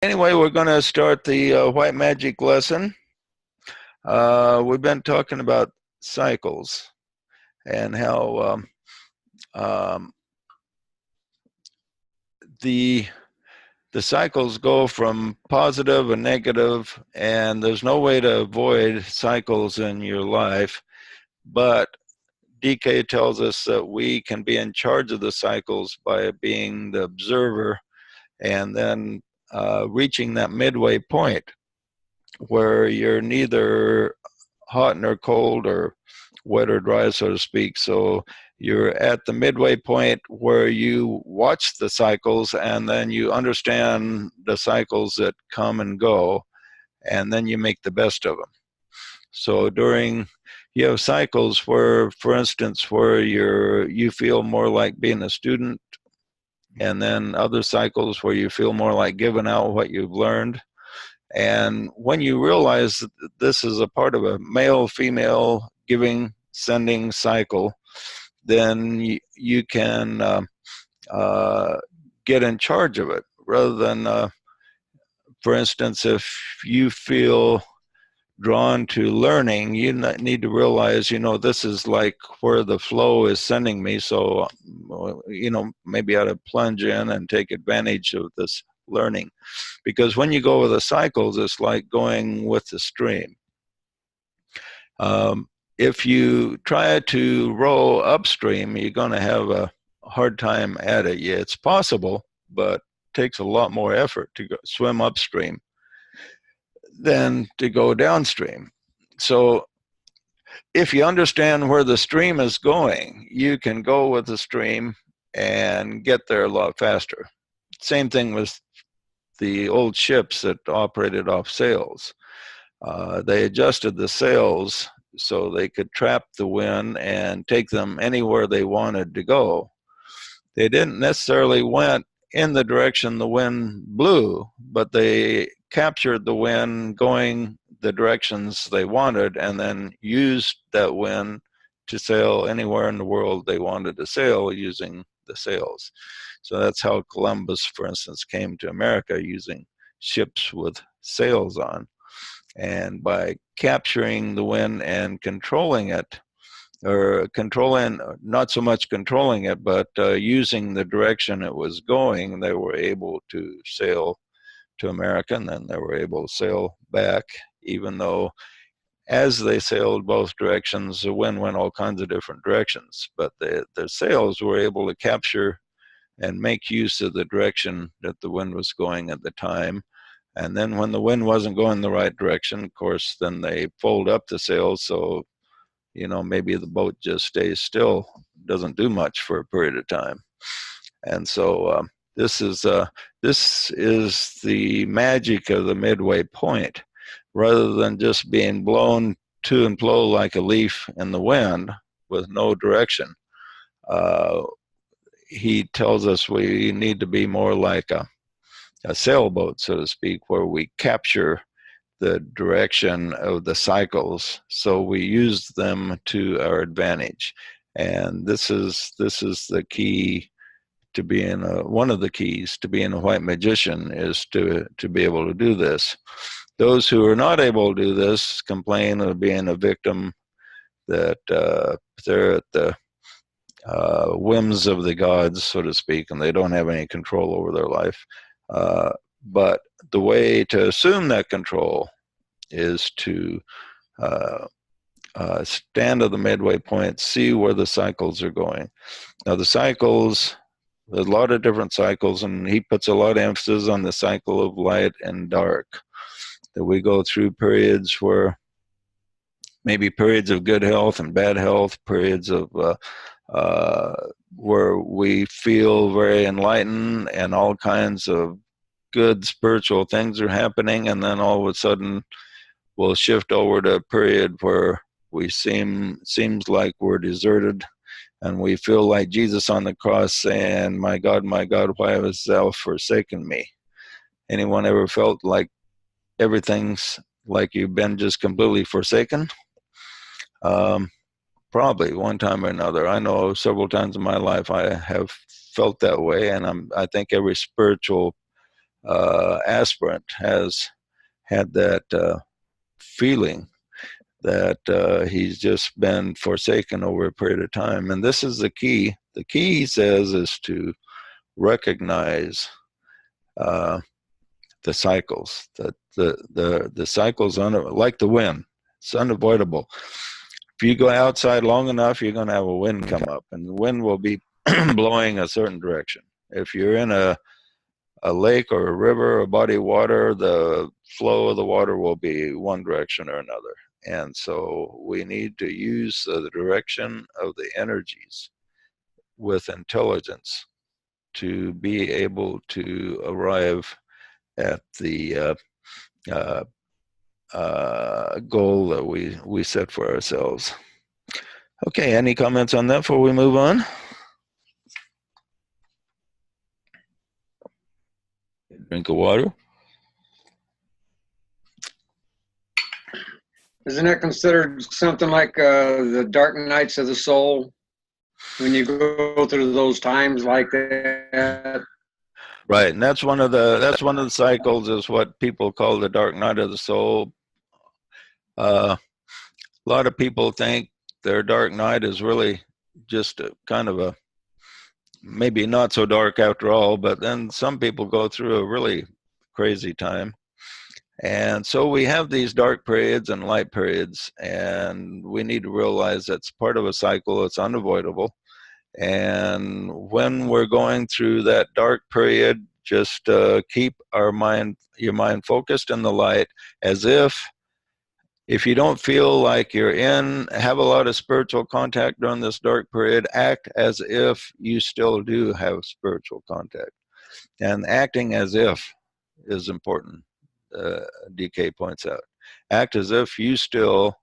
Anyway, we're going to start the white magic lesson. We've been talking about cycles and how um, the cycles go from positive and negative, and there's no way to avoid cycles in your life. But DK tells us that we can be in charge of the cycles by being the observer and then reaching that midway point where you're neither hot nor cold or wet or dry, so to speak. So you're at the midway point where you watch the cycles and then you understand the cycles that come and go, and then you make the best of them. So you have cycles where, for instance, where you feel more like being a student, and then other cycles where you feel more like giving out what you've learned. And when you realize that this is a part of a male-female giving, sending cycle, then you can get in charge of it. Rather than, for instance, if you feel drawn to learning, you need to realize, this is like where the flow is sending me. So, maybe I ought to plunge in and take advantage of this learning. Because when you go with the cycles, it's like going with the stream. If you try to row upstream, you're going to have a hard time at it. Yeah, it's possible, but it takes a lot more effort to swim upstream than to go downstream. So if you understand where the stream is going, you can go with the stream and get there a lot faster. Same thing with the old ships that operated off sails. They adjusted the sails so they could trap the wind and take them anywhere they wanted to go. They didn't necessarily went in the direction the wind blew, but they captured the wind going the directions they wanted and then used that wind to sail anywhere in the world they wanted to sail using the sails. So that's how Columbus, for instance, came to America, using ships with sails on. And by capturing the wind and controlling it, or controlling, not so much controlling it, but using the direction it was going, they were able to sail to America, and then they were able to sail back, even though as they sailed both directions, the wind went all kinds of different directions. But the sails were able to capture and make use of the direction that the wind was going at the time. And then when the wind wasn't going the right direction, of course, then they fold up the sails. So, maybe the boat just stays still, doesn't do much for a period of time. And so this is the magic of the midway point. Rather than just being blown to and fro like a leaf in the wind with no direction, he tells us we need to be more like a sailboat, so to speak, where we capture the direction of the cycles, so we use them to our advantage. And this is the key to being one of the keys to being a white magician, is to be able to do this. Those who are not able to do this complain of being a victim, that they're at the whims of the gods, so to speak, and they don't have any control over their life. But the way to assume that control is to stand at the midway point, see where the cycles are going. Now, the cycles, there's a lot of different cycles, and he puts a lot of emphasis on the cycle of light and dark. That we go through periods where maybe periods of good health and bad health, periods of where we feel very enlightened and all kinds of good spiritual things are happening, and then all of a sudden we'll shift over to a period where we seems like we're deserted, and we feel like Jesus on the cross saying, my God, why hast thou forsaken me? Anyone ever felt like everything's like you've been just completely forsaken? Probably one time or another. I know several times in my life I have felt that way, and I think every spiritual aspirant has had that feeling that he's just been forsaken over a period of time. And this is the key. The key, he says, is to recognize the cycles. The cycles, like the wind, it's unavoidable. If you go outside long enough, you're going to have a wind come up, and the wind will be blowing a certain direction. If you're in a lake or a river or a body of water, the flow of the water will be one direction or another. And so we need to use the direction of the energies with intelligence to be able to arrive at the goal that we set for ourselves. Okay, any comments on that before we move on? Drink of water. Isn't that considered something like the dark nights of the soul? When you go through those times like that? Right, and that's one of the cycles, is what people call the dark night of the soul. A lot of people think their dark night is really just a kind of a maybe not so dark after all, but then some people go through a really crazy time. And so we have these dark periods and light periods, and we need to realize that's part of a cycle. It's unavoidable. And when we're going through that dark period, just keep your mind focused in the light, as if you don't feel like have a lot of spiritual contact during this dark period, act as if you still do have spiritual contact. And acting as if is important. DK points out. Act as if you still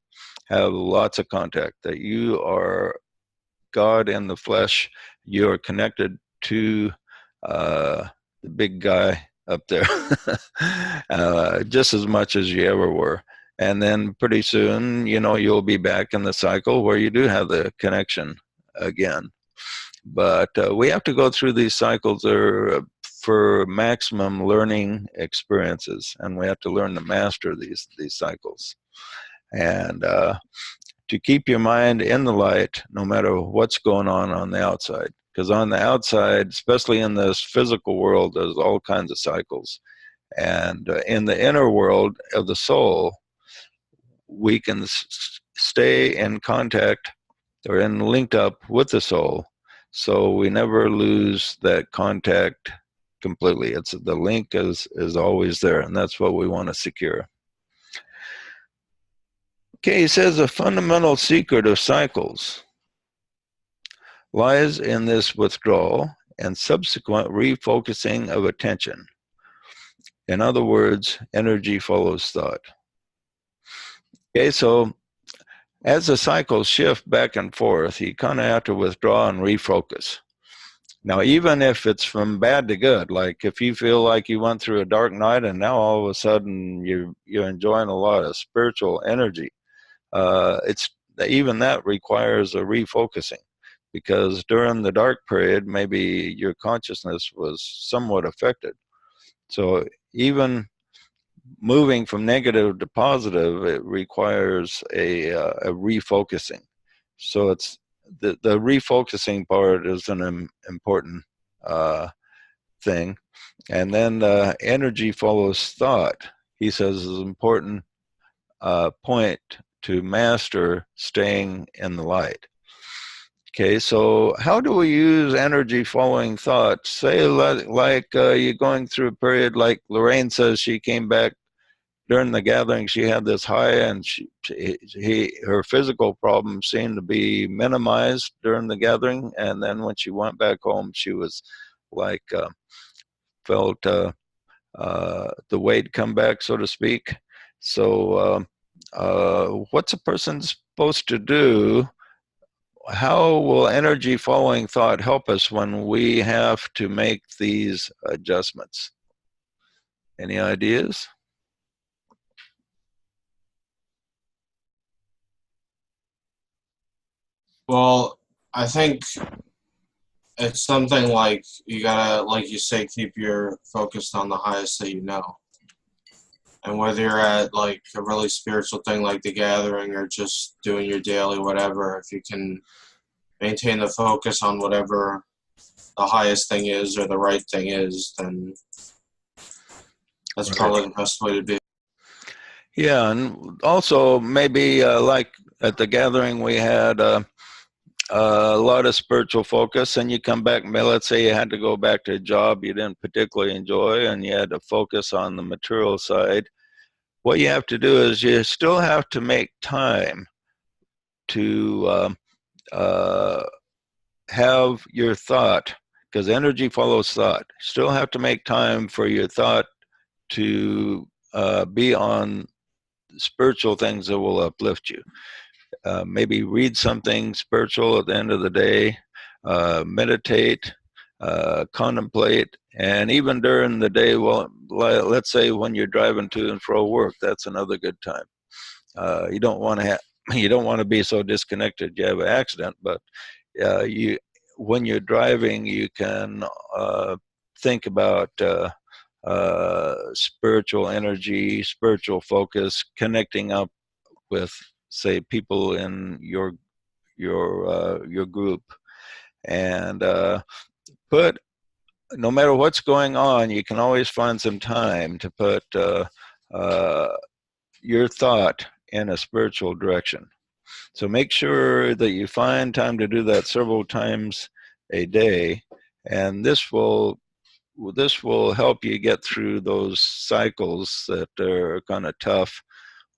have lots of contact, that you are God in the flesh. You're connected to the big guy up there just as much as you ever were. And then pretty soon, you'll be back in the cycle where you do have the connection again. But we have to go through these cycles for maximum learning experiences, and we have to learn to master these cycles. And to keep your mind in the light no matter what's going on the outside. Because on the outside, especially in this physical world, there's all kinds of cycles. And in the inner world of the soul, we can stay in contact or linked up with the soul, so we never lose that contact completely. It's the link is always there, and that's what we want to secure. Okay, he says a fundamental secret of cycles lies in this withdrawal and subsequent refocusing of attention. In other words, energy follows thought. Okay, so as the cycles shift back and forth, you kind of have to withdraw and refocus. Now, even if it's from bad to good, like if you feel like you went through a dark night and now all of a sudden you're enjoying a lot of spiritual energy, even that requires a refocusing, because during the dark period, maybe your consciousness was somewhat affected. So even moving from negative to positive, it requires a refocusing. So it's the refocusing part is an important thing. And then energy follows thought, he says, is an important point to master staying in the light. Okay, so how do we use energy following thought? Say like you're going through a period, like Lorraine says, she came back during the gathering, she had this high, and her physical problems seemed to be minimized during the gathering. And then when she went back home, she was like, felt the weight come back, so to speak. So what's a person supposed to do? How will energy following thought help us when we have to make these adjustments? Any ideas? Well, I think it's something like you gotta, like you say, keep your focused on the highest that you know. And whether you're at like a really spiritual thing like the gathering or just doing your daily whatever, if you can maintain the focus on whatever the highest thing is or the right thing is, then that's probably the best way to be. Yeah, and also maybe like at the gathering we had a lot of spiritual focus, and you come back, let's say you had to go back to a job you didn't particularly enjoy and you had to focus on the material side. What you have to do is you still have to make time to have your thought, because energy follows thought. Still have to make time for your thought to be on spiritual things that will uplift you. Maybe read something spiritual at the end of the day, meditate, contemplate, and even during the day, well, let's say when you're driving to and fro work, that's another good time. You don't want to be so disconnected you have an accident, but when you're driving, you can think about spiritual energy, spiritual focus, connecting up with, say, people in your group, and put, no matter what's going on, you can always find some time to put your thought in a spiritual direction. So make sure that you find time to do that several times a day, and this will help you get through those cycles that are kind of tough,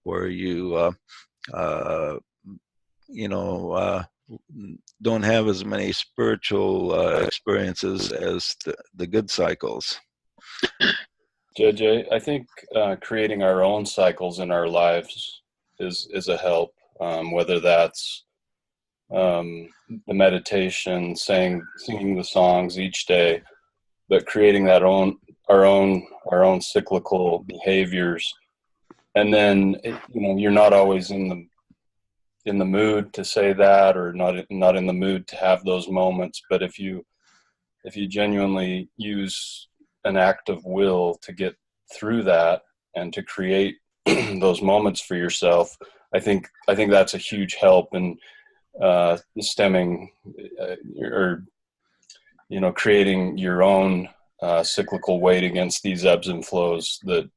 where you don't have as many spiritual experiences as the good cycles. JJ, I think creating our own cycles in our lives is a help, whether that's the meditation, singing the songs each day, but creating our own cyclical behaviors. And then you're not always in the mood to say that, or not in the mood to have those moments. But if you genuinely use an act of will to get through that and to create those moments for yourself, I think that's a huge help in stemming or creating your own cyclical weight against these ebbs and flows that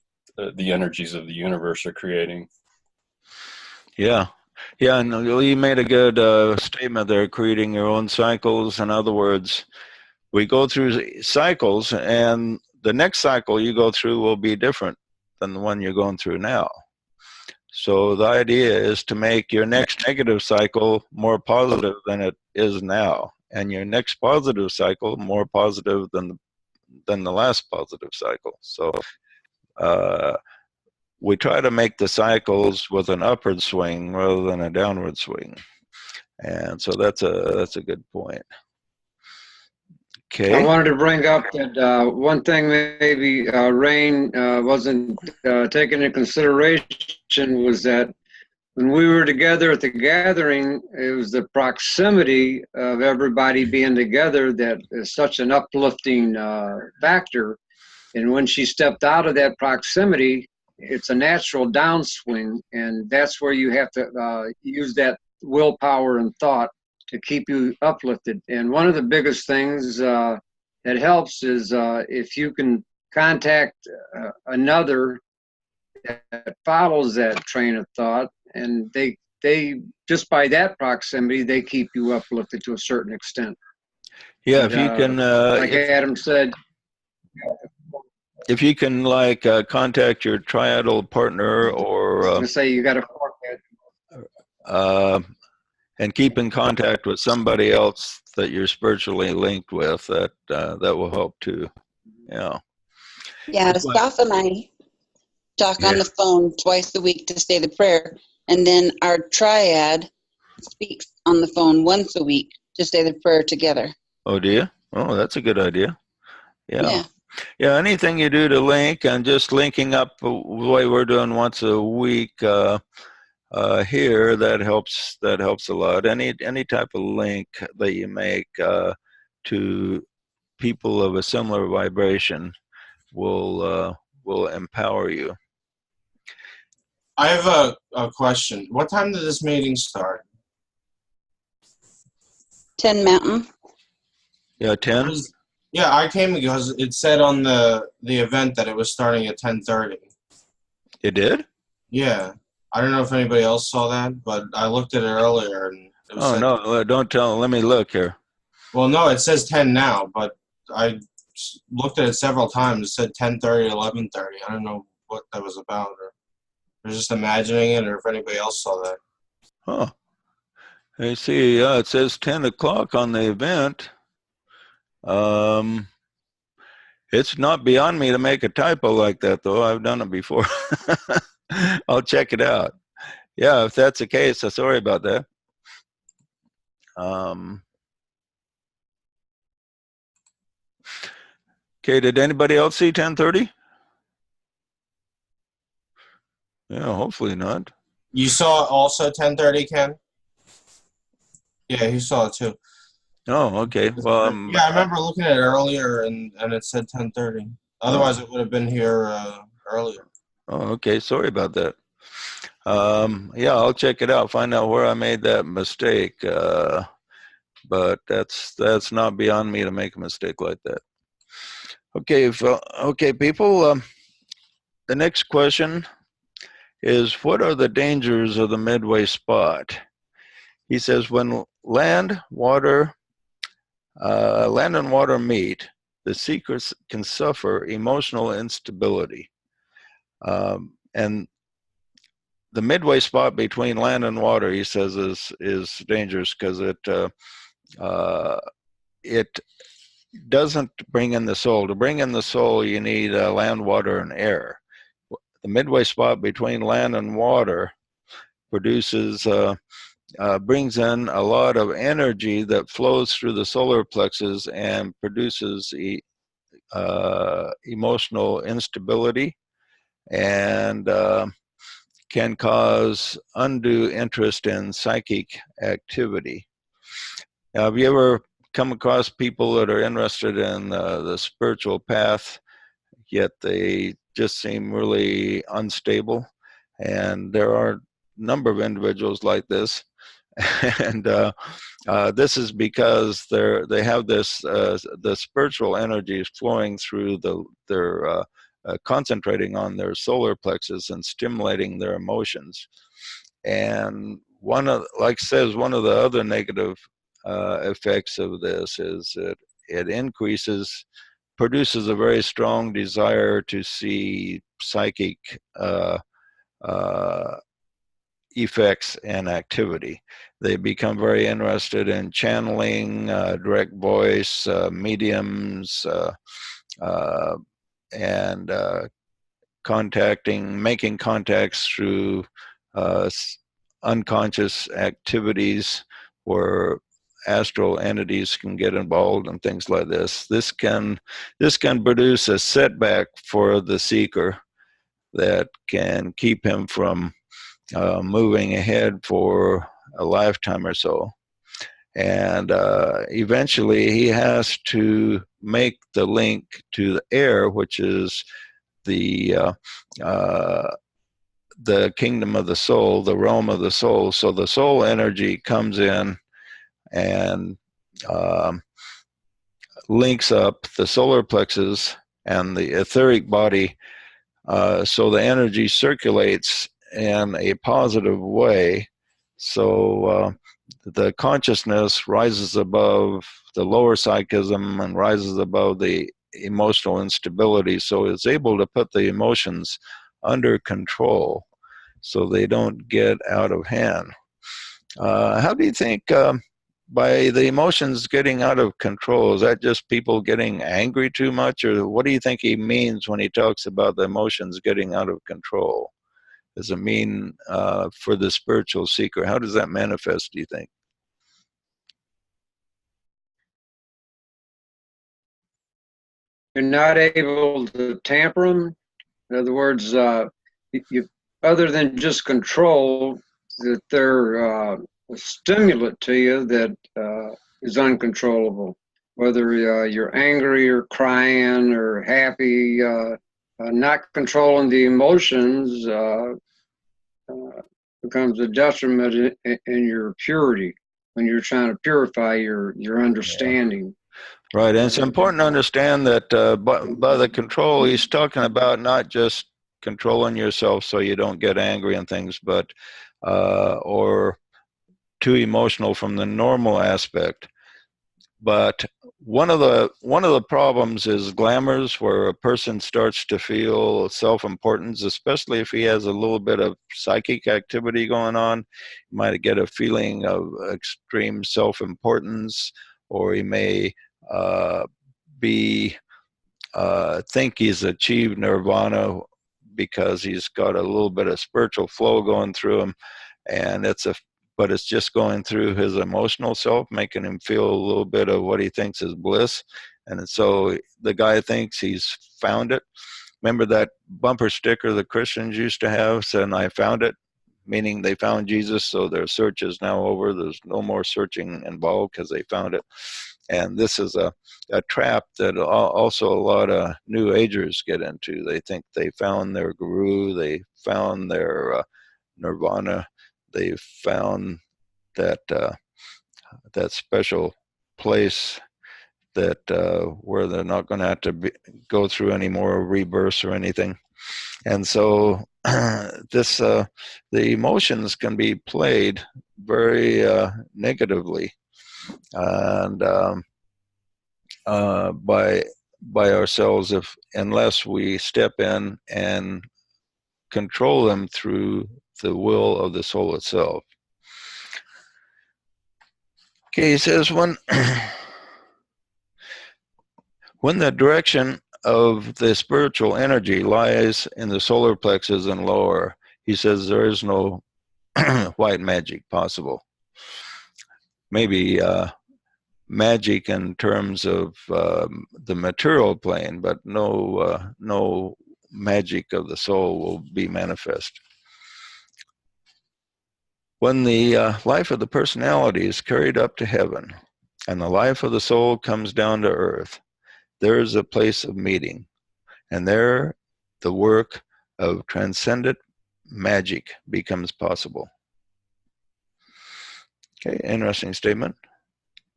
the energies of the universe are creating. Yeah, and you made a good statement there, creating your own cycles. In other words, we go through cycles, and the next cycle you go through will be different than the one you're going through now. So the idea is to make your next negative cycle more positive than it is now, and your next positive cycle more positive than the last positive cycle. So we try to make the cycles with an upward swing rather than a downward swing, and so that's a good point. Okay. I wanted to bring up that one thing maybe Rain wasn't taken into consideration was that when we were together at the gathering, it was the proximity of everybody being together that is such an uplifting factor. And when she stepped out of that proximity, it's a natural downswing, and that's where you have to use that willpower and thought to keep you uplifted. And one of the biggest things that helps is if you can contact another that follows that train of thought, and they just by that proximity, they keep you uplifted to a certain extent. Yeah, if you can, like Adam said, if you can contact your triadal partner, or I was gonna say you got to and keep in contact with somebody else that you're spiritually linked with, that will help too. Yeah. Yeah, Steph and I talk on the phone twice a week to say the prayer, and then our triad speaks on the phone once a week to say the prayer together. Oh, do you? Oh, that's a good idea. Yeah. Yeah, anything you do to link, and just linking up the way we're doing once a week here, that helps a lot. Any type of link that you make to people of a similar vibration will empower you. I have a question. What time did this meeting start? 10 Mountain. Yeah, 10? Yeah, I came because it said on the event that it was starting at 10:30. It did? Yeah. I don't know if anybody else saw that, but I looked at it earlier and it was Oh, said, no, don't tell. Let me look here. well, no, it says 10 now, but I looked at it several times. It said 10:30, 11:30. I don't know what that was about, or I was just imagining it, or if anybody else saw that. Huh. I see, it says 10 o'clock on the event. It's not beyond me to make a typo like that, though. I've done it before. I'll check it out. Yeah, if that's the case, I'm sorry about that. Okay, did anybody else see 10:30? Yeah, hopefully not. You saw also 10:30, Ken? Yeah, he saw it too. Oh, okay. Well, yeah, I remember looking at it earlier, and it said 10:30. Otherwise, it would have been here earlier. Oh, okay. Sorry about that. Yeah, I'll check it out. Find out where I made that mistake. But that's not beyond me to make a mistake like that. Okay, okay, people. The next question is, what are the dangers of the midway spot? He says, when land and water meet, the seekers can suffer emotional instability. And the midway spot between land and water, he says, is dangerous because it doesn't bring in the soul. To bring in the soul, you need land, water, and air. The midway spot between land and water produces brings in a lot of energy that flows through the solar plexus and produces emotional instability and can cause undue interest in psychic activity. Now, have you ever come across people that are interested in the spiritual path, yet they just seem really unstable? And there are a number of individuals like this. And this is because they have this the spiritual energy is flowing through their concentrating on their solar plexus and stimulating their emotions. And one of the other negative effects of this is that it produces a very strong desire to see psychic effects and activity. They become very interested in channeling, direct voice, mediums, and making contacts through unconscious activities where astral entities can get involved and things like this. This can produce a setback for the seeker that can keep him from moving ahead for a lifetime or so. And eventually he has to make the link to the air, which is the kingdom of the soul, the realm of the soul. So the soul energy comes in and links up the solar plexus and the etheric body, so the energy circulates in a positive way. So the consciousness rises above the lower psychism and rises above the emotional instability. So it's able to put the emotions under control so they don't get out of hand. How do you think by the emotions getting out of control, is that just people getting angry too much, or what do you think he means when he talks about the emotions getting out of control? Does it mean for the spiritual seeker? How does that manifest, do you think? You're not able to tamper them. In other words, you, other than just control, that they're a stimulant to you that is uncontrollable. whether you're angry or crying or happy, not controlling the emotions becomes a detriment in your purity when you're trying to purify your understanding. Right, and it's important to understand that by the control, he's talking about not just controlling yourself so you don't get angry and things, but or too emotional from the normal aspect. But one of the problems is glamours, where a person starts to feel self-importance, especially if he has a little bit of psychic activity going on. He might get a feeling of extreme self-importance, or he may be think he's achieved nirvana because he's got a little bit of spiritual flow going through him, and but it's just going through his emotional self, making him feel a little bit of what he thinks is bliss. And so the guy thinks he's found it. Remember that bumper sticker the Christians used to have saying, "I found it," meaning they found Jesus, so their search is now over. There's no more searching involved because they found it. And this is a trap that also a lot of New Agers get into. They think they found their guru, they found their nirvana, they found that that special place that where they're not going to have to go through any more rebirths or anything. And so this the emotions can be played very negatively, and by ourselves, unless we step in and control them through the will of the soul itself. Okay, he says when the direction of the spiritual energy lies in the solar plexus and lower, he says there is no white magic possible. Maybe magic in terms of the material plane, but no magic of the soul will be manifest. When the life of the personality is carried up to heaven and the life of the soul comes down to earth, there is a place of meeting, and there the work of transcendent magic becomes possible. Okay, interesting statement.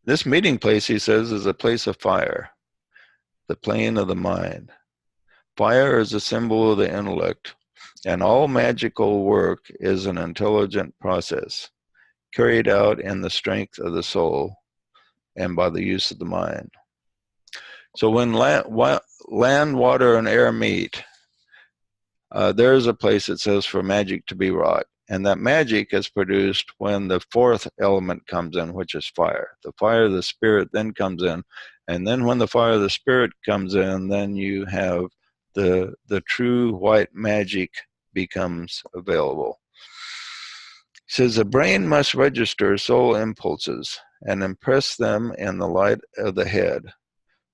This meeting place, he says, is a place of fire, the plane of the mind. Fire is a symbol of the intellect, and all magical work is an intelligent process, carried out in the strength of the soul and by the use of the mind. So when land, water, and air meet, there is a place, it says, for magic to be wrought. And that magic is produced when the fourth element comes in, which is fire. The fire of the spirit then comes in. And then when the fire of the spirit comes in, then you have the true white magic becomes available. He says the brain must register soul impulses and impress them in the light of the head,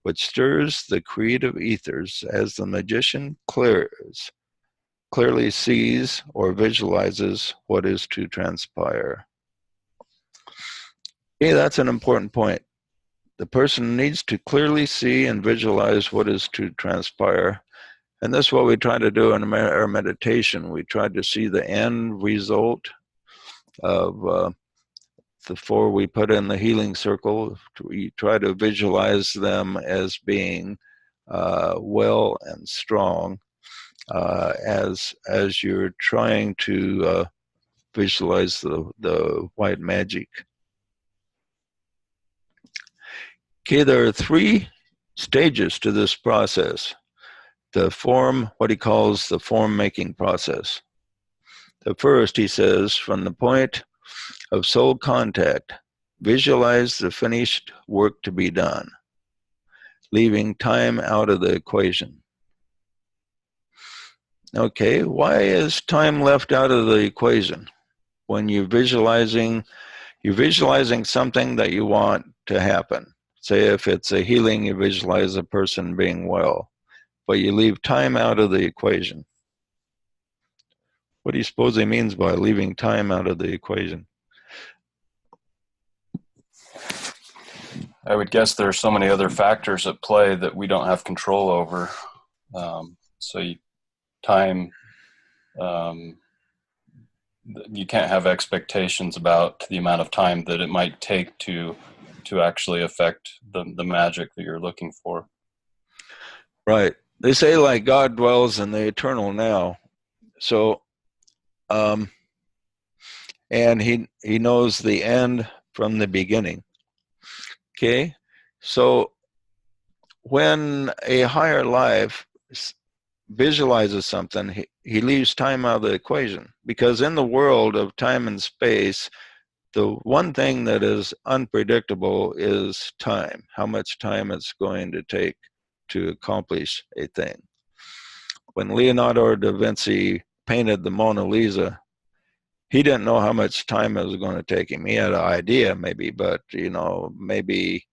which stirs the creative ethers as the magician clearly sees or visualizes what is to transpire. Okay, that's an important point. The person needs to clearly see and visualize what is to transpire. And that's what we try to do in our meditation. We try to see the end result of the four we put in the healing circle. We try to visualize them as being well and strong as you're trying to visualize the white magic. Okay, there are 3 stages to this process. The form, what he calls the form-making process. The first, he says, from the point of soul contact, visualize the finished work to be done, leaving time out of the equation. Okay, why is time left out of the equation? When you're visualizing something that you want to happen. Say if it's a healing, you visualize a person being well, but you leave time out of the equation. What do you suppose he means by leaving time out of the equation? I would guess there are so many other factors at play that we don't have control over. Time, you can't have expectations about the amount of time that it might take to actually affect the magic that you're looking for. Right. They say like God dwells in the eternal now. So, and he knows the end from the beginning. Okay. So when a higher life visualizes something, he leaves time out of the equation, because in the world of time and space, the one thing that is unpredictable is time, how much time it's going to take to accomplish a thing. When Leonardo da Vinci painted the Mona Lisa, he didn't know how much time it was going to take him. He had an idea maybe, but maybe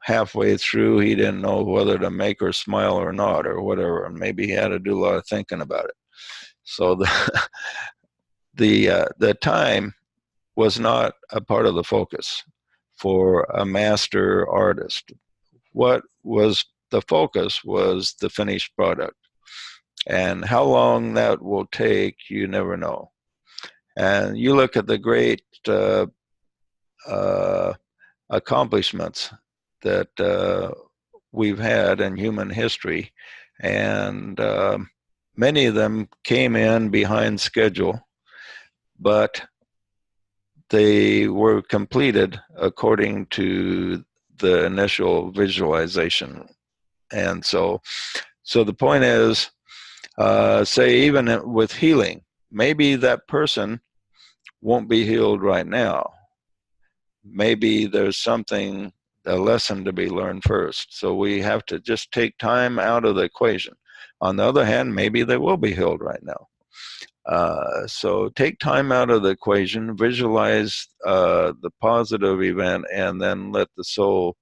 halfway through he didn't know whether to make her smile or not, or whatever, and maybe he had to do a lot of thinking about it. So the time was not a part of the focus for a master artist. What was the focus was the finished product, and how long that will take, you never know. And you look at the great accomplishments that we've had in human history, and many of them came in behind schedule, but they were completed according to the initial visualization. And so the point is, say even with healing, maybe that person won't be healed right now. Maybe there's something, a lesson to be learned first. So we have to just take time out of the equation. On the other hand, maybe they will be healed right now. So take time out of the equation, visualize the positive event, and then let the soul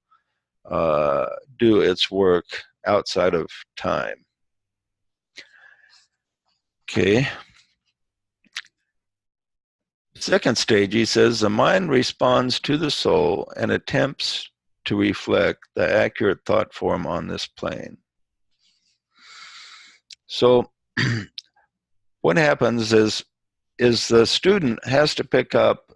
do its work outside of time. Okay. Second stage, he says, the mind responds to the soul and attempts to reflect the accurate thought form on this plane. So what happens is the student has to pick up,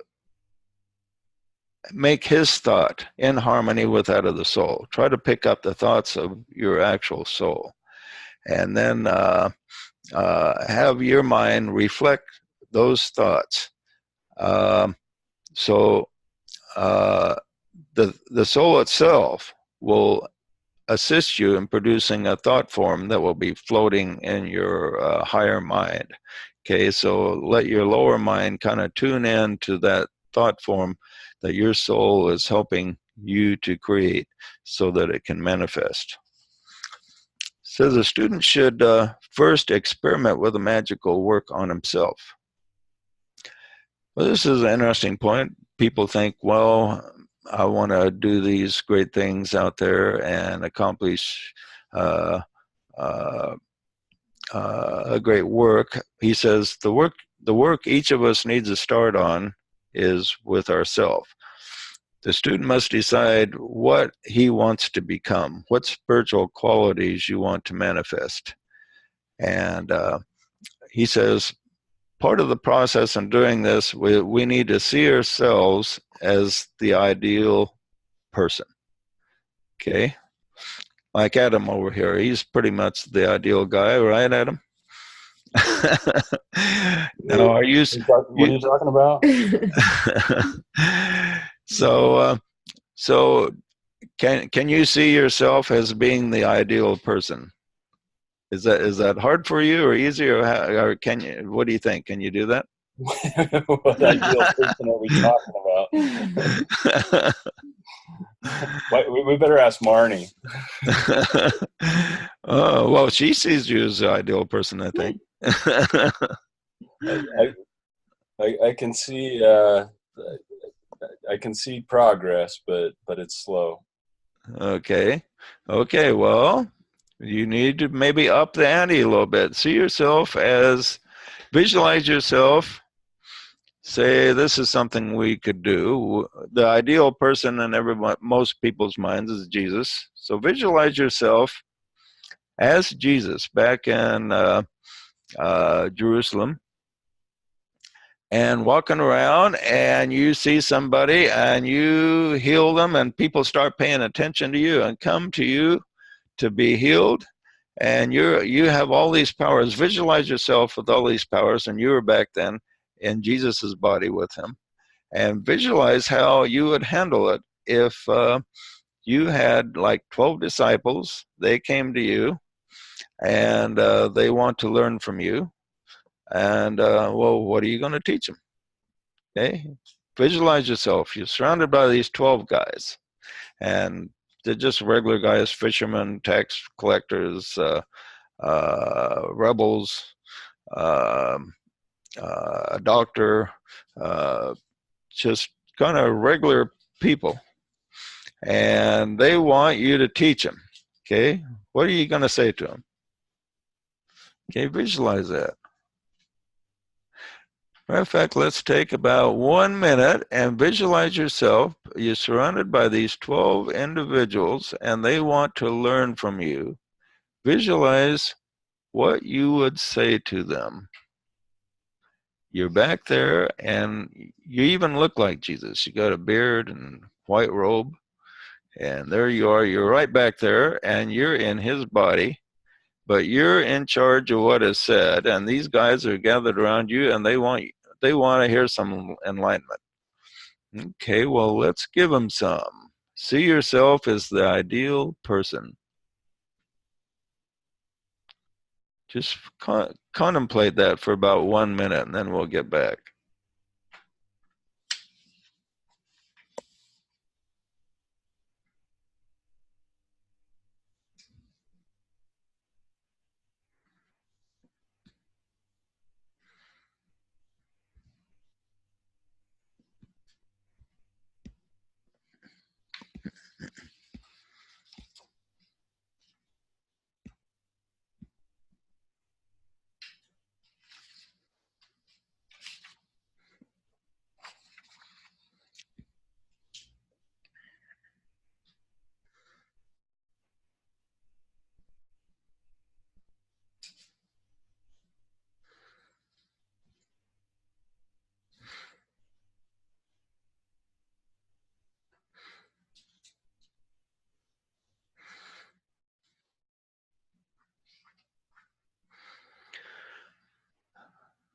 make his thought in harmony with that of the soul. Try to pick up the thoughts of your actual soul. And then have your mind reflect those thoughts. So the soul itself will assist you in producing a thought form that will be floating in your higher mind. Okay, so let your lower mind kind of tune in to that thought form that your soul is helping you to create so that it can manifest. So the student should first experiment with a magical work on himself. Well, this is an interesting point. People think, well, I want to do these great things out there and accomplish a great work. He says the work each of us needs to start on is with ourselves. The student must decide what he wants to become, what spiritual qualities you want to manifest. And he says, part of the process in doing this, we need to see ourselves as the ideal person. Okay? Like Adam over here, he's pretty much the ideal guy, right, Adam? Now, are you? What are you talking about? So can you see yourself as being the ideal person? Is that hard for you, or easy, or can you? What do you think? Can you do that? What ideal person are we talking about? We better ask Marnie. Oh, well, she sees you as the ideal person, I think. I can see I can see progress, but it's slow. Okay. Well, you need to maybe up the ante a little bit. See yourself as, visualize yourself say this is something we could do. The ideal person in most people's minds is Jesus. So visualize yourself as Jesus back in Jerusalem, and walking around, and you see somebody and you heal them, and people start paying attention to you and come to you to be healed. And you have all these powers. Visualize yourself with all these powers, and you were back then in Jesus's body with him. And visualize how you would handle it if you had like 12 disciples. They came to you, and they want to learn from you. And well, what are you going to teach them? Okay, visualize yourself. You're surrounded by these 12 guys, and they're just regular guys: fishermen, tax collectors, rebels, uh, a doctor, just kind of regular people. And they want you to teach them. Okay, what are you going to say to them? Okay, visualize that. Matter of fact, let's take about 1 minute and visualize yourself. You're surrounded by these 12 individuals, and they want to learn from you. Visualize what you would say to them. You're back there, and you even look like Jesus. You got a beard and white robe, and there you are. You're right back there, and you're in his body, but you're in charge of what is said, and these guys are gathered around you, and they want to hear some enlightenment. Okay, well, let's give them some. See yourself as the ideal person. Just contemplate that for about 1 minute, and then we'll get back.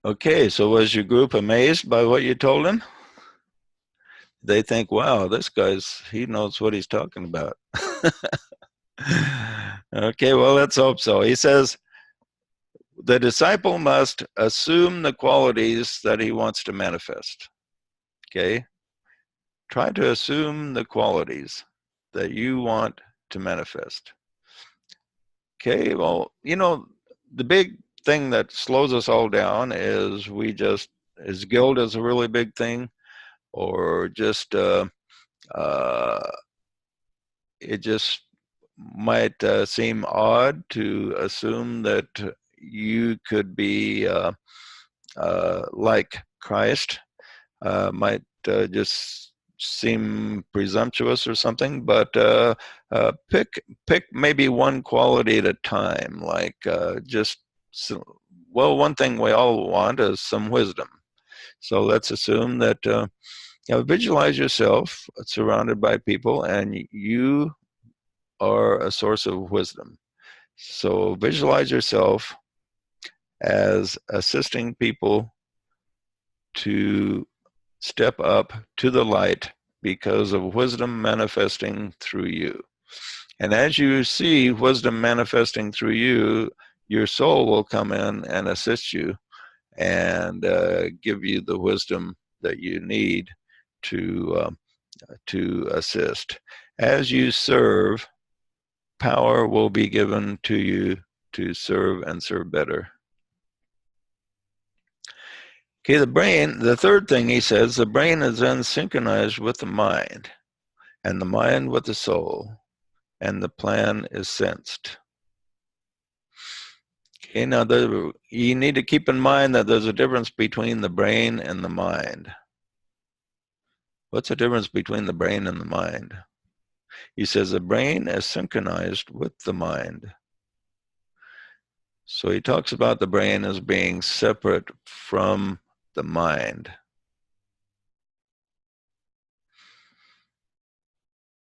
Okay, so was your group amazed by what you told him? They think, wow, this he knows what he's talking about. Okay, well, let's hope so. He says, the disciple must assume the qualities that he wants to manifest. Okay? Try to assume the qualities that you want to manifest. Okay, well, the big thing that slows us all down is guilt is a really big thing, or just it just might seem odd to assume that you could be like Christ. Might just seem presumptuous or something, but pick maybe one quality at a time. Like one thing we all want is some wisdom. So let's assume that visualize yourself surrounded by people, and you are a source of wisdom. So visualize yourself as assisting people to step up to the light because of wisdom manifesting through you. And as you see wisdom manifesting through you, your soul will come in and assist you and give you the wisdom that you need to assist. As you serve, power will be given to you to serve and serve better. Okay, the third thing he says, the brain is then synchronized with the mind, and the mind with the soul, and the plan is sensed. Okay, now you need to keep in mind that there's a difference between the brain and the mind. What's the difference between the brain and the mind? He says the brain is synchronized with the mind. So he talks about the brain as being separate from the mind.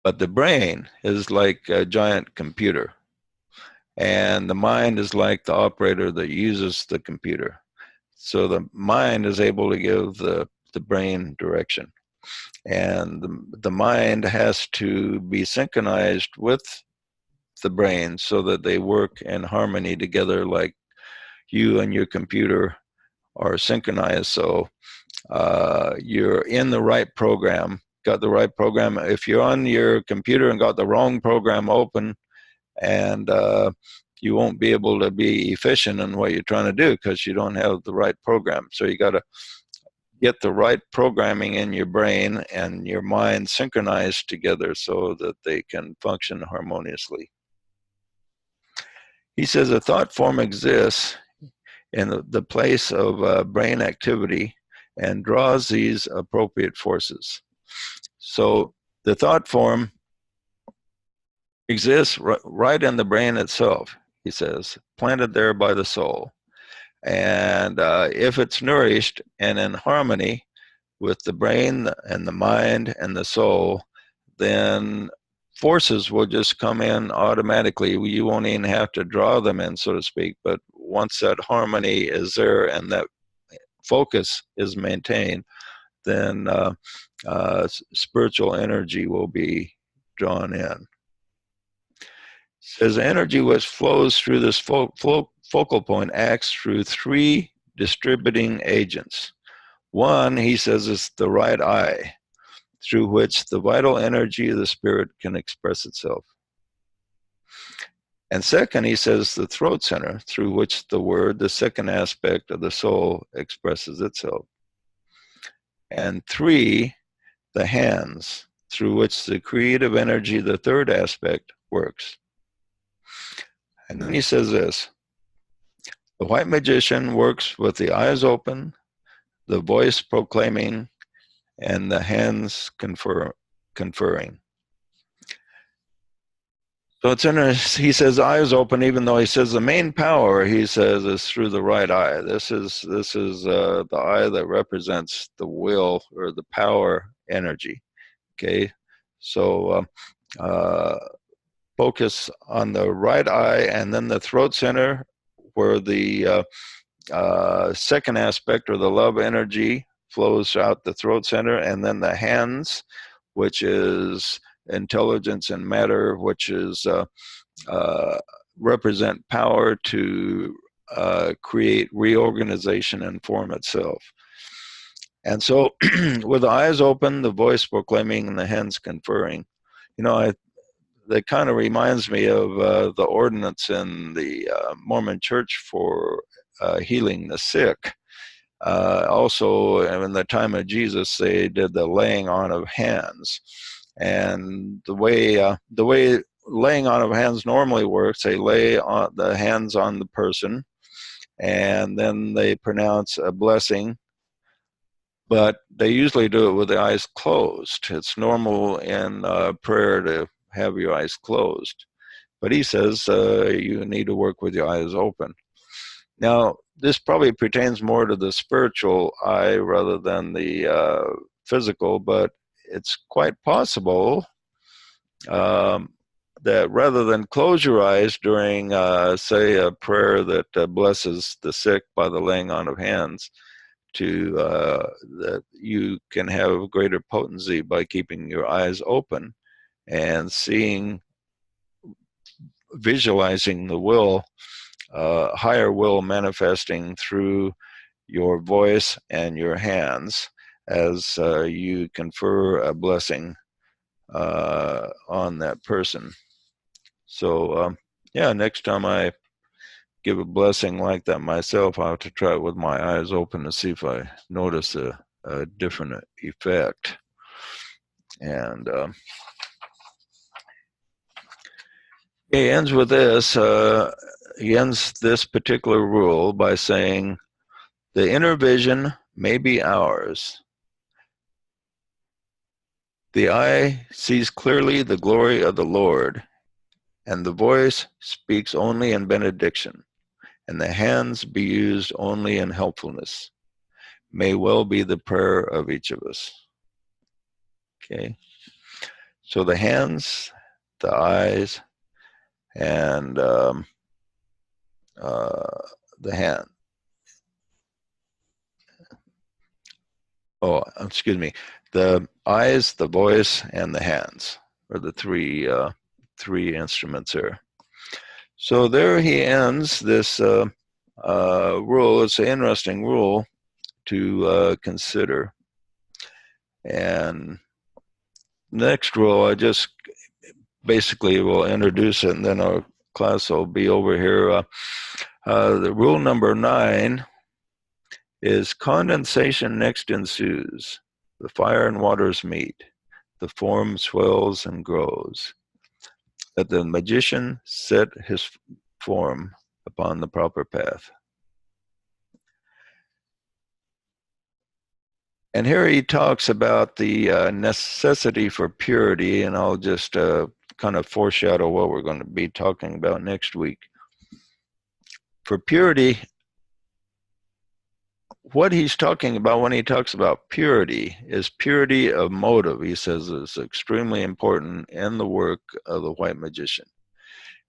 But the brain is like a giant computer, and the mind is like the operator that uses the computer. So the mind is able to give the brain direction. And the mind has to be synchronized with the brain so that they work in harmony together, like you and your computer are synchronized. So you're in the right program, got the right program. If you're on your computer and got the wrong program open, and you won't be able to be efficient in what you're trying to do because you don't have the right program. So you got to get the right programming in your brain and your mind synchronized together so that they can function harmoniously. He says a thought form exists in the place of brain activity and draws these appropriate forces. So the thought form exists right in the brain itself, he says, planted there by the soul. And if it's nourished and in harmony with the brain and the mind and the soul, then forces will just come in automatically. You won't even have to draw them in, so to speak. But once that harmony is there and that focus is maintained, then spiritual energy will be drawn in. Says energy which flows through this focal point acts through three distributing agents. One, he says, is the right eye, through which the vital energy of the spirit can express itself. And second, he says, the throat center, through which the word, the second aspect of the soul, expresses itself. And three, the hands, through which the creative energy, the third aspect, works. And then he says this: the white magician works with the eyes open, the voice proclaiming, and the hands conferring. So it's interesting. He says eyes open, even though he says the main power, he says, is through the right eye. This is the eye that represents the will or the power energy. Okay, so focus on the right eye, and then the throat center, where the second aspect or the love energy flows out the throat center, and then the hands, which is intelligence and matter, which is represent power to create reorganization and form itself. And so with the eyes open, the voice proclaiming, and the hands conferring, that kind of reminds me of the ordinance in the Mormon church for healing the sick. Also, in the time of Jesus, they did the laying on of hands. And the way laying on of hands normally works, they lay on the hands on the person, and then they pronounce a blessing. But they usually do it with the eyes closed. It's normal in prayer to have your eyes closed. But he says you need to work with your eyes open. Now, this probably pertains more to the spiritual eye rather than the physical, but it's quite possible that rather than close your eyes during, say, a prayer that blesses the sick by the laying on of hands, that you can have greater potency by keeping your eyes open and visualizing the will, higher will manifesting through your voice and your hands as you confer a blessing on that person. So, next time I give a blessing like that myself, I'll have to try it with my eyes open to see if I notice a different effect. And He ends with this. He ends this particular rule by saying, the inner vision may be ours. The eye sees clearly the glory of the Lord, and the voice speaks only in benediction, and the hands be used only in helpfulness. May well be the prayer of each of us. Okay. So the hands, the eyes, and the hand. Oh, excuse me. The eyes, the voice, and the hands are the three instruments here. So there he ends this rule. It's an interesting rule to consider. And next rule, I just basically will introduce it, and then our class will be over here. The rule number 9 is condensation next ensues. The fire and waters meet. The form swells and grows. Let the magician set his form upon the proper path. And here he talks about the necessity for purity, and I'll just kind of foreshadow what we're going to be talking about next week. For purity, what he's talking about when he talks about purity is purity of motive. He says is extremely important in the work of the white magician.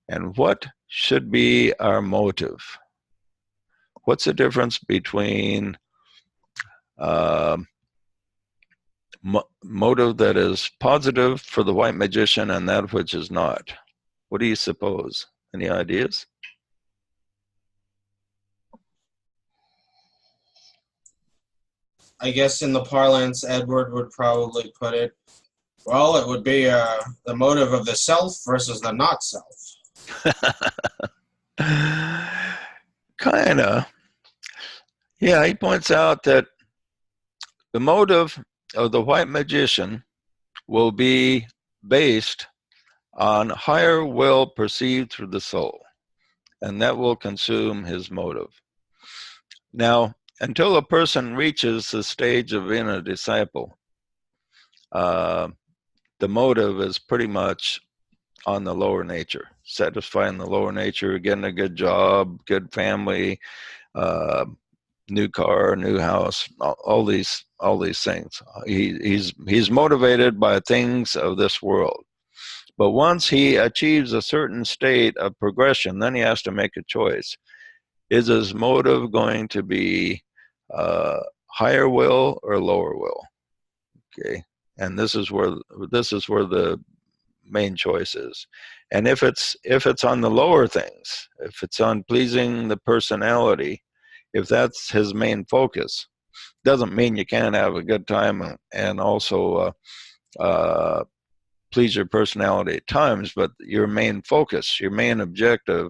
And what should be our motive? What's the difference between motive that is positive for the white magician and that which is not? What do you suppose? Any ideas? I guess in the parlance, Edward would probably put it, well, it would be the motive of the self versus the not self. Kind of. Yeah, he points out that the motive of the white magician will be based on higher will perceived through the soul, and that will consume his motive. Now, until a person reaches the stage of being a disciple, the motive is pretty much on the lower nature, satisfying the lower nature, getting a good job, good family, new car, new house, all these things. He's motivated by things of this world. But once he achieves a certain state of progression, then he has to make a choice. Is his motive going to be higher will or lower will? Okay, and this is where the main choice is. And if it's on the lower things, if it's on pleasing the personality, if that's his main focus, doesn't mean you can't have a good time and also please your personality at times, but your main focus, your main objective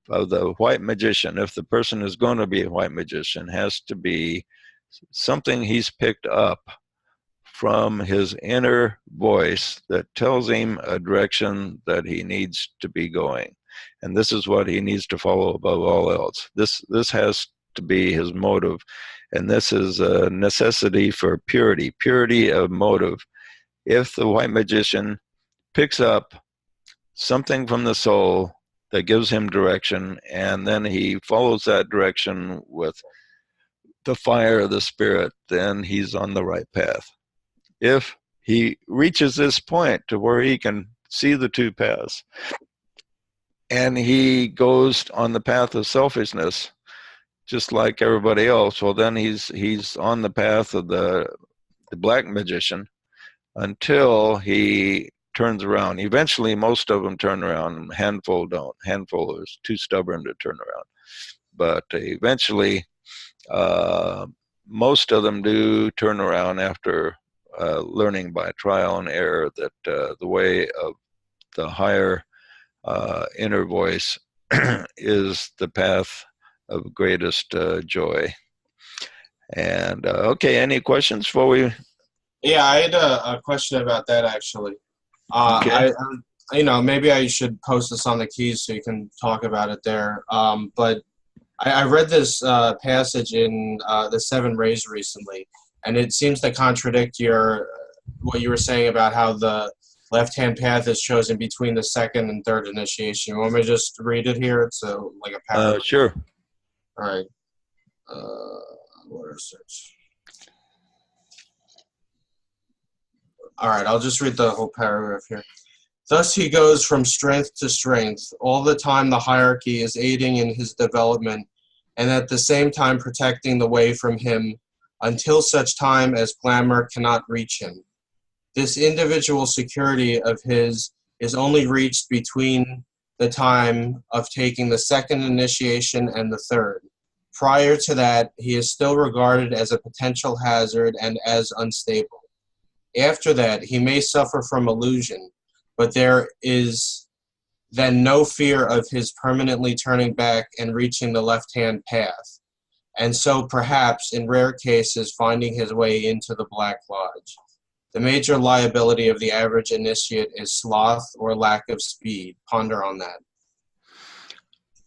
of the white magician, if the person is going to be a white magician, has to be something he's picked up from his inner voice that tells him a direction that he needs to be going. And this is what he needs to follow above all else. This has to be his motive. And this is a necessity for purity of motive. If the white magician picks up something from the soul that gives him direction, and then he follows that direction with the fire of the Spirit, then he's on the right path. If he reaches this point to where he can see the two paths, and he goes on the path of selfishness, just like everybody else, well, then he's on the path of the black magician until he turns around. Eventually, most of them turn around. A handful don't. A handful is too stubborn to turn around. But eventually, most of them do turn around after learning by trial and error that the way of the higher inner voice is the path of greatest joy. And okay, any questions before we? Yeah, I had a question about that actually. Okay. maybe I should post this on the keys so you can talk about it there. But I read this passage in the Seven Rays recently, and it seems to contradict what you were saying about how the left-hand path is chosen between the second and third initiation. You want me to just read it here? It's like a paragraph. Sure. All right. Water search. All right, I'll just read the whole paragraph here. Thus he goes from strength to strength. All the time the hierarchy is aiding in his development and at the same time protecting the way from him until such time as glamour cannot reach him. This individual security of his is only reached between the time of taking the second initiation and the third. Prior to that, he is still regarded as a potential hazard and as unstable. After that, he may suffer from illusion, but there is then no fear of his permanently turning back and reaching the left-hand path, and so perhaps, in rare cases, finding his way into the Black Lodge. The major liability of the average initiate is sloth or lack of speed. Ponder on that.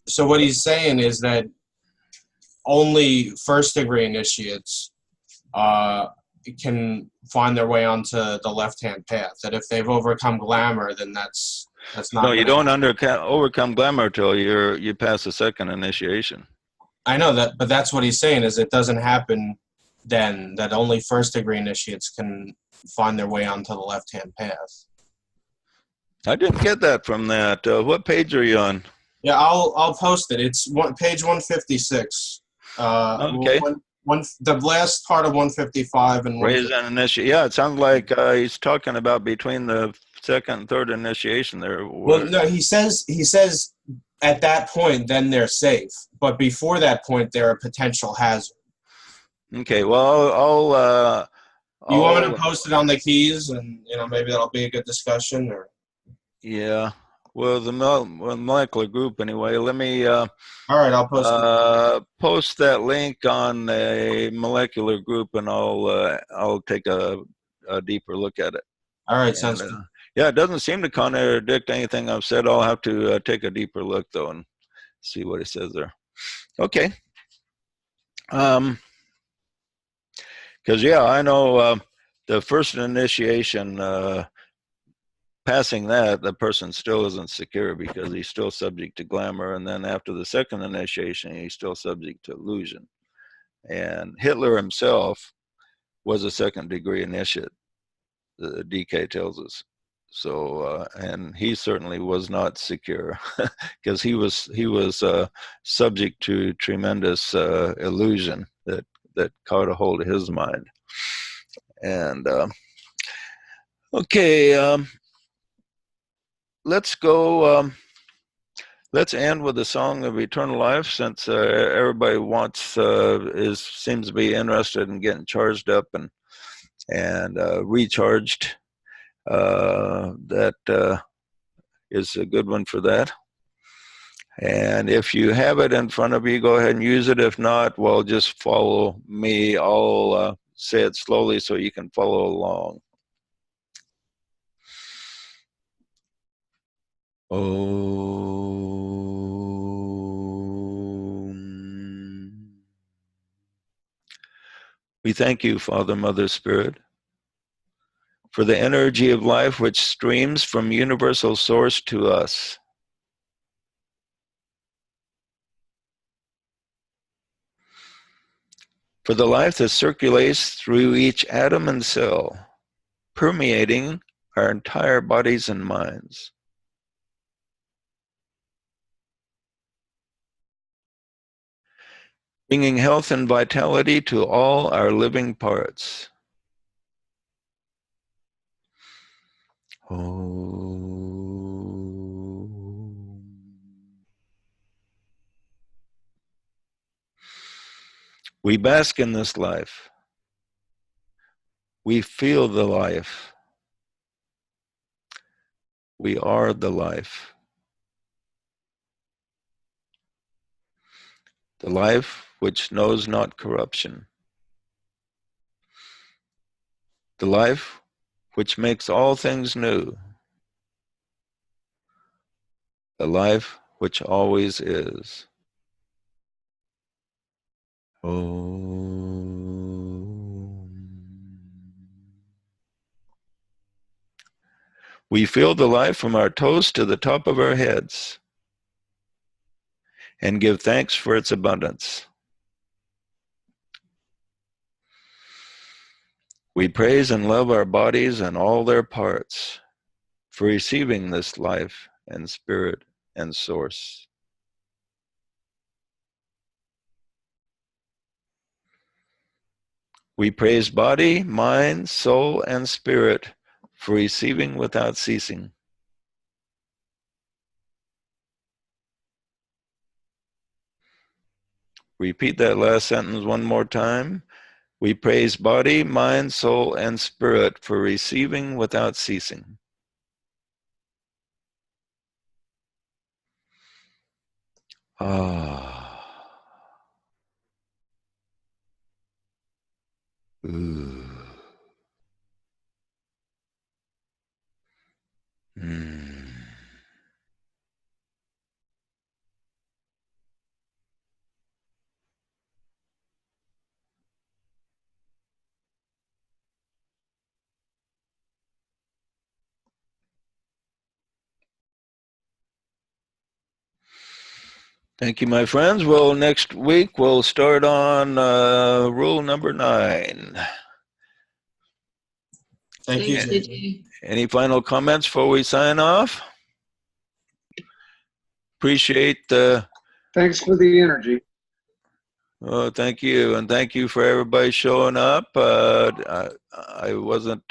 So what he's saying is that only first-degree initiates can find their way onto the left-hand path. That if they've overcome glamour, then that's not. No, you don't overcome glamour till you pass the second initiation. I know that, but that's what he's saying is it doesn't happen then. That only first-degree initiates can find their way onto the left-hand path. I didn't get that from that. What page are you on? Yeah, I'll post it. It's page 156. Okay. The last part of 155 and Raise an initiation. Yeah, it sounds like he's talking about between the second and third initiation there. Well, no, he says at that point, then they're safe. But before that point, they're a potential hazard. Okay, well, you want me to post it on the keys, and maybe that'll be a good discussion, or? Yeah. Well, the molecular group anyway. Let me. All right, I'll post post that link on a molecular group, and I'll take a deeper look at it. All right, sounds good. Yeah, it doesn't seem to contradict anything I've said. I'll have to take a deeper look though and see what it says there. Okay. Because yeah, I know the first initiation. Passing that, the person still isn't secure because he's still subject to glamour. And then after the second initiation, he's still subject to illusion. And Hitler himself was a second-degree initiate, the DK tells us. So, and he certainly was not secure because he was subject to tremendous illusion that caught a hold of his mind. And okay. Let's go. Let's end with the song of eternal life, since everybody seems to be interested in getting charged up and recharged. That is a good one for that. And if you have it in front of you, go ahead and use it. If not, well, just follow me. I'll say it slowly so you can follow along. We thank you, Father, Mother, Spirit, for the energy of life which streams from universal source to us. For the life that circulates through each atom and cell, permeating our entire bodies and minds. Bringing health and vitality to all our living parts. We bask in this life. We feel the life. We are the life. The life which knows not corruption. The life which makes all things new. the life which always is. Om. We feel the life from our toes to the top of our heads and give thanks for its abundance. We praise and love our bodies and all their parts for receiving this life and spirit and source. We praise body, mind, soul, and spirit for receiving without ceasing. Repeat that last sentence one more time. We praise body, mind, soul, and spirit for receiving without ceasing. Ah. Ooh. Mm. Thank you, my friends. Well, next week we'll start on rule number 9. Thank you. JT. Any final comments before we sign off? Appreciate the. Thanks for the energy. Oh, thank you, and thank you for everybody showing up. I wasn't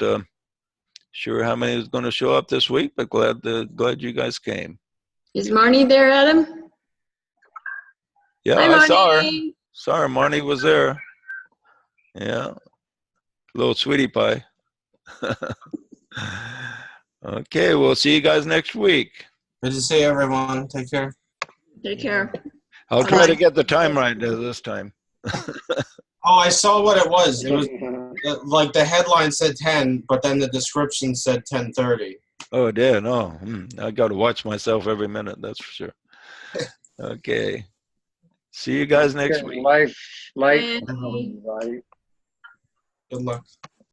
sure how many was going to show up this week, but glad you guys came. Is Marnie there, Adam? Yeah, Hi, I Marnie. saw her. Marnie was there. Yeah, little sweetie pie. Okay, we'll see you guys next week. Good to see everyone. Take care. Take care. I'll try to get the time right this time. Oh, I saw what it was. It was like the headline said 10, but then the description said 10:30. Oh, it did. Oh, I got to watch myself every minute. That's for sure. Okay. See you guys next week. Life, Bye. everybody. Good luck.